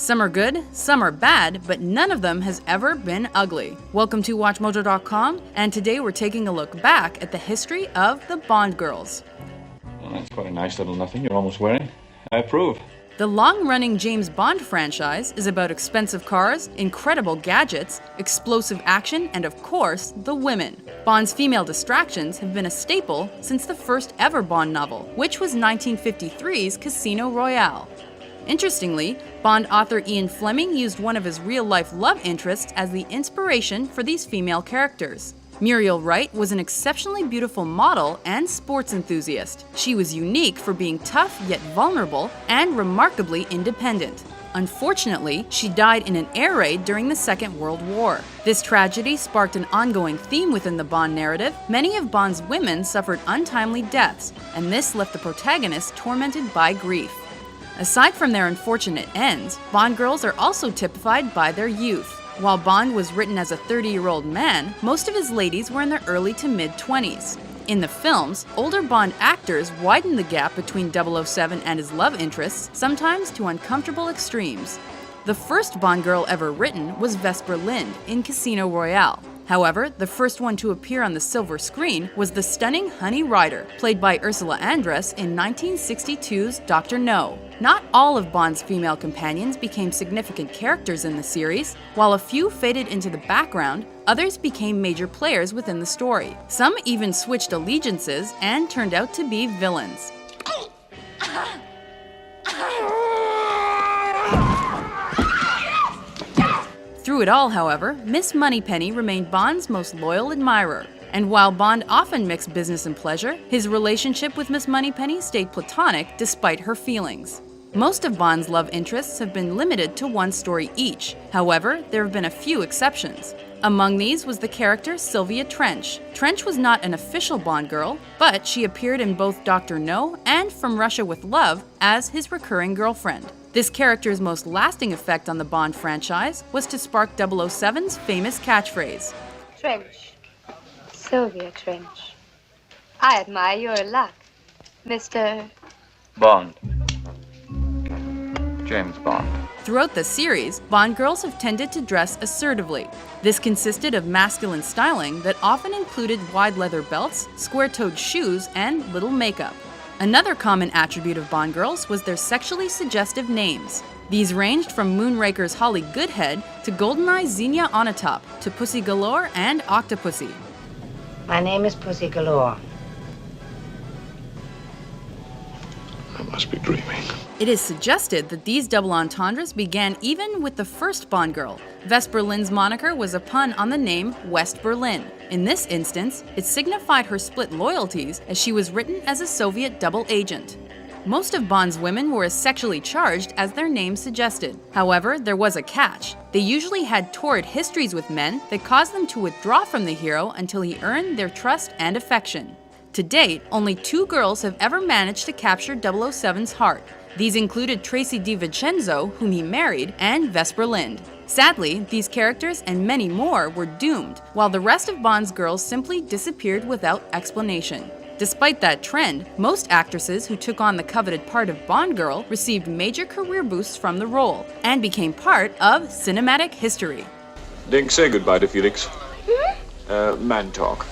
Some are good, some are bad, but none of them has ever been ugly. Welcome to WatchMojo.com, and today we're taking a look back at the history of the Bond girls. Well, that's quite a nice little nothing you're almost wearing. I approve. The long-running James Bond franchise is about expensive cars, incredible gadgets, explosive action, and of course, the women. Bond's female distractions have been a staple since the first ever Bond novel, which was 1953's Casino Royale. Interestingly, Bond author Ian Fleming used one of his real-life love interests as the inspiration for these female characters. Muriel Wright was an exceptionally beautiful model and sports enthusiast. She was unique for being tough yet vulnerable and remarkably independent. Unfortunately, she died in an air raid during the Second World War. This tragedy sparked an ongoing theme within the Bond narrative. Many of Bond's women suffered untimely deaths, and this left the protagonist tormented by grief. Aside from their unfortunate ends, Bond girls are also typified by their youth. While Bond was written as a 30-year-old man, most of his ladies were in their early to mid-20s. In the films, older Bond actors widened the gap between 007 and his love interests, sometimes to uncomfortable extremes. The first Bond girl ever written was Vesper Lynd in Casino Royale. However, the first one to appear on the silver screen was the stunning Honey Rider, played by Ursula Andress in 1962's Dr. No. Not all of Bond's female companions became significant characters in the series. While a few faded into the background, others became major players within the story. Some even switched allegiances and turned out to be villains. Through it all, however, Miss Moneypenny remained Bond's most loyal admirer. And while Bond often mixed business and pleasure, his relationship with Miss Moneypenny stayed platonic despite her feelings. Most of Bond's love interests have been limited to one story each. However, there have been a few exceptions. Among these was the character Sylvia Trench. Trench was not an official Bond girl, but she appeared in both Dr. No and From Russia with Love as his recurring girlfriend. This character's most lasting effect on the Bond franchise was to spark 007's famous catchphrase. Trench. Sylvia Trench. I admire your luck, Mr. Bond. James Bond. Throughout the series, Bond girls have tended to dress assertively. This consisted of masculine styling that often included wide leather belts, square-toed shoes, and little makeup. Another common attribute of Bond girls was their sexually suggestive names. These ranged from Moonraker's Holly Goodhead to GoldenEye's Xenia Onatopp to Pussy Galore and Octopussy. My name is Pussy Galore. I must be dreaming. It is suggested that these double entendres began even with the first Bond girl. Vesper Lynd's moniker was a pun on the name West Berlin. In this instance, it signified her split loyalties as she was written as a Soviet double agent. Most of Bond's women were as sexually charged as their names suggested. However, there was a catch. They usually had torrid histories with men that caused them to withdraw from the hero until he earned their trust and affection. To date, only 2 girls have ever managed to capture 007's heart. These included Tracy DiVincenzo, whom he married, and Vesper Lynd. Sadly, these characters and many more were doomed, while the rest of Bond's girls simply disappeared without explanation. Despite that trend, most actresses who took on the coveted part of Bond girl received major career boosts from the role and became part of cinematic history. Dink, say goodbye to Felix. Man talk.